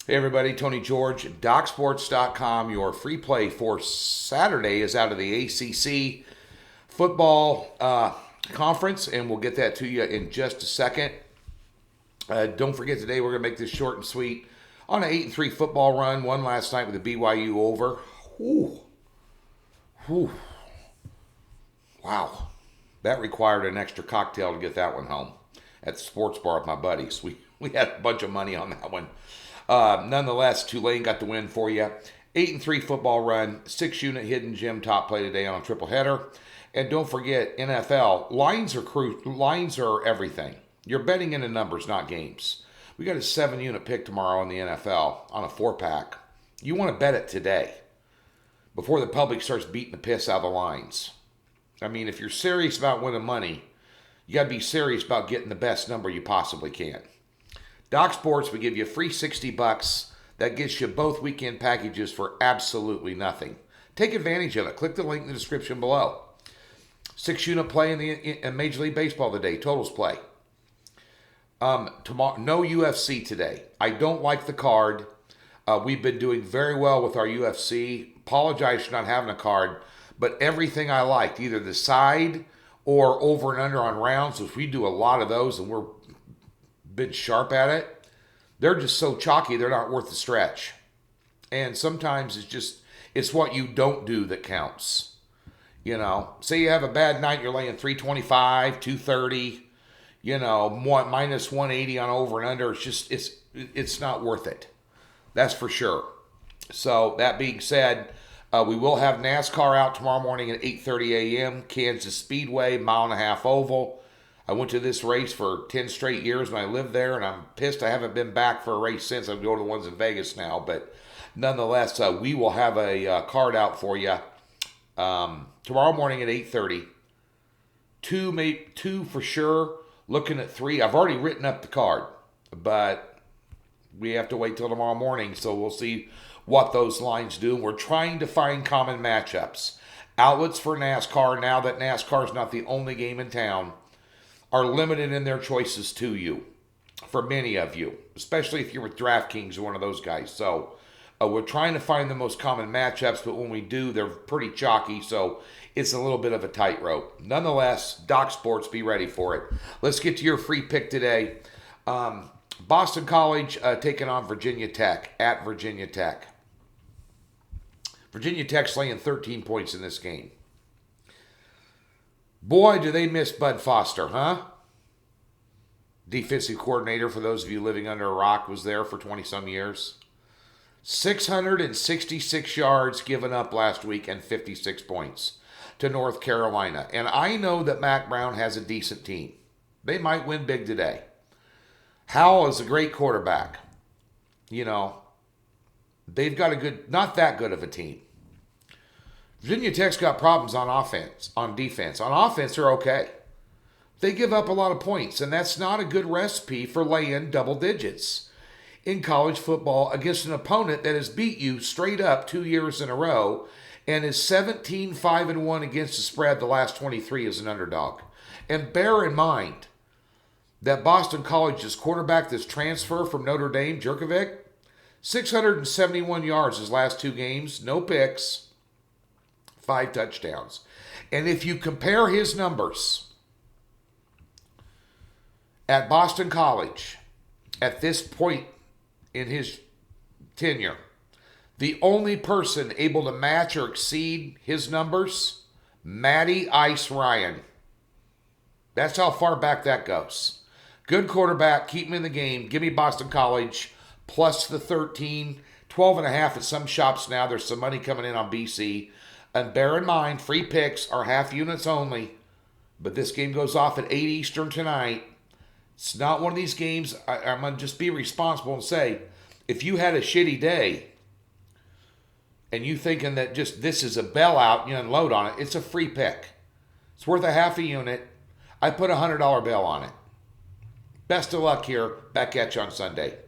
Hey everybody, Tony George, DocSports.com. Your free play for Saturday is out of the ACC football conference, and we'll get that to you in just a second. Don't forget today we're going to make this short and sweet on an 8-3 football run. One last night with the BYU over. Whew. Whew. Wow. That required an extra cocktail to get that one home at the sports bar with my buddies. We had a bunch of money on that one. Nonetheless, Tulane got the win for you. 8-3 football run, 6-unit hidden gem top play today on a triple header. And don't forget, NFL, lines are everything. You're betting into numbers, not games. We got a 7-unit pick tomorrow in the NFL on a 4-pack. You want to bet it today before the public starts beating the piss out of the lines. I mean, if you're serious about winning money, you got to be serious about getting the best number you possibly can. Doc Sports, we give you a free $60. That gets you both weekend packages for absolutely nothing. Take advantage of it. Click the link in the description below. 6-unit play in Major League Baseball today. Totals play. Tomorrow, no UFC today. I don't like the card. We've been doing very well with our UFC. Apologize for not having a card, but everything I liked, either the side or over and under on rounds, which we do a lot of those, and we're been sharp at it. They're just so chalky, they're not worth the stretch. And sometimes it's what you don't do that counts. You know, say you have a bad night, you're laying 325, 230, minus 180 on over and under. It's not worth it. That's for sure. So that being said, we will have NASCAR out tomorrow morning at 8:30 a.m. Kansas Speedway, mile-and-a-half oval. I went to this race for 10 straight years when I lived there, and I'm pissed I haven't been back for a race since. I'm going to the ones in Vegas now. But nonetheless, we will have a card out for you tomorrow morning at 8:30. Two for sure. Looking at 3. I've already written up the card, but we have to wait till tomorrow morning, so we'll see what those lines do. We're trying to find common matchups. Outlets for NASCAR, now that NASCAR is not the only game in town, are limited in their choices to you, for many of you, especially if you're with DraftKings or one of those guys. So we're trying to find the most common matchups, but when we do, they're pretty chalky, so it's a little bit of a tightrope. Nonetheless, Doc Sports, be ready for it. Let's get to your free pick today. Boston College taking on Virginia Tech at Virginia Tech. Virginia Tech's laying 13 points in this game. Boy, do they miss Bud Foster, huh? Defensive coordinator, for those of you living under a rock, was there for 20-some years. 666 yards given up last week and 56 points to North Carolina. And I know that Mac Brown has a decent team. They might win big today. Howell is a great quarterback. They've got not that good of a team. Virginia Tech's got problems on defense. On offense, they're okay. They give up a lot of points, and that's not a good recipe for laying double digits in college football against an opponent that has beat you straight up 2 years in a row and is 17-5-1 against the spread the last 23 as an underdog. And bear in mind that Boston College's quarterback, this transfer from Notre Dame, Jerkovic, 671 yards his last 2 games, no picks, 5 touchdowns. And if you compare his numbers at Boston College at this point in his tenure, the only person able to match or exceed his numbers, Matty Ice Ryan. That's how far back that goes. Good quarterback, keep him in the game. Give me Boston College plus the 13, 12.5 at some shops now. There's some money coming in on BC. And bear in mind, free picks are half units only. But this game goes off at 8 Eastern tonight. It's not one of these games. I'm going to just be responsible and say, if you had a shitty day and you thinking that just this is a bailout and you unload on it, it's a free pick. It's worth a half a unit. I put a $100 bill on it. Best of luck here. Back at you on Sunday.